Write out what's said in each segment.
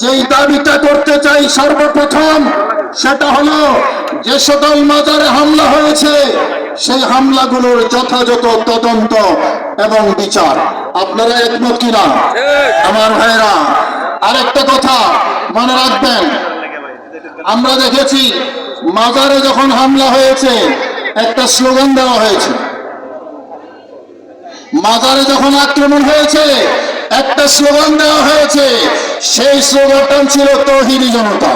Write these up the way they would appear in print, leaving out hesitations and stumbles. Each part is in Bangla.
যেই দাবিটা করতে চাই সর্বপ্রথম সেটা হলো যে সকল মাজারে হামলা হয়েছে সেই হামলাগুলোর যথাযথ তদন্ত এবং বিচার। আপনারা একমত কিনা আমার ভাইরা? আরেকটা কথা মনে রাখবেন, আমরা দেখেছি মাজারে যখন হামলা হয়েছে একটা স্লোগান দেওয়া হয়েছে, মাজারে যখন আক্রমণ হয়েছে একটা স্লোগান দেওয়া হয়েছে, সেই স্লোগানটা ছিল তৌহিদি জনতা।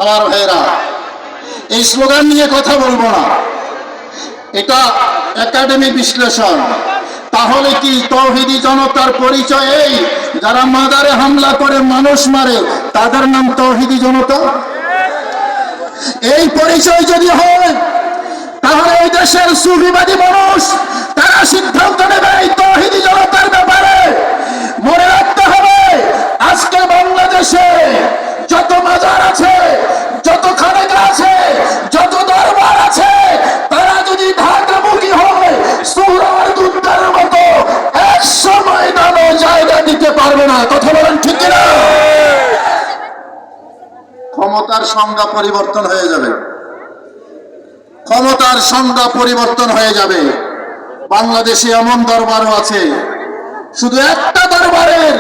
আমার ভাইরা, এই স্লোগান নিয়ে কথা বলবো না, এটা একাডেমিক বিশ্লেষণ। তাহলে কি তৌহিদি জনতার পরিচয় এই যারা মাজারে হামলা করে মানুষ মারে তাদের নাম তৌহিদি জনতা? এই পরিচয় যদি হয় তাহলে এই দেশের সুফিবাদী মানুষ তারা সিদ্ধান্ত নেবে এই তৌহিদি জনতার ব্যাপারে। মনে রাখতে হবে, আজকে বাংলাদেশে যত মাজার আছে, যত খানেকা আছে, যত দরবার আছে, তারা যদি ঢাকামুখী হয় সুহরাওয়ার্দীর মতো এক সময় দানো জায়গা দিতে পারবে না। কথা বলেন ঠিক কিনা? ক্ষমতার সংজ্ঞা পরিবর্তন হয়ে যাবে, ক্ষমতার সংজ্ঞা পরিবর্তন হয়ে যাবে। বাংলাদেশে এমন দরবারও আছে, শুধু একটা দরবারের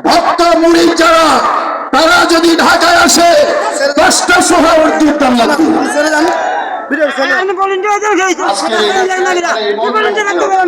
ভক্ত মুরিদ যারা, তারা যদি ঢাকায় আসে 10টা সোহরাওয়ার্দীর দাম লাগবে।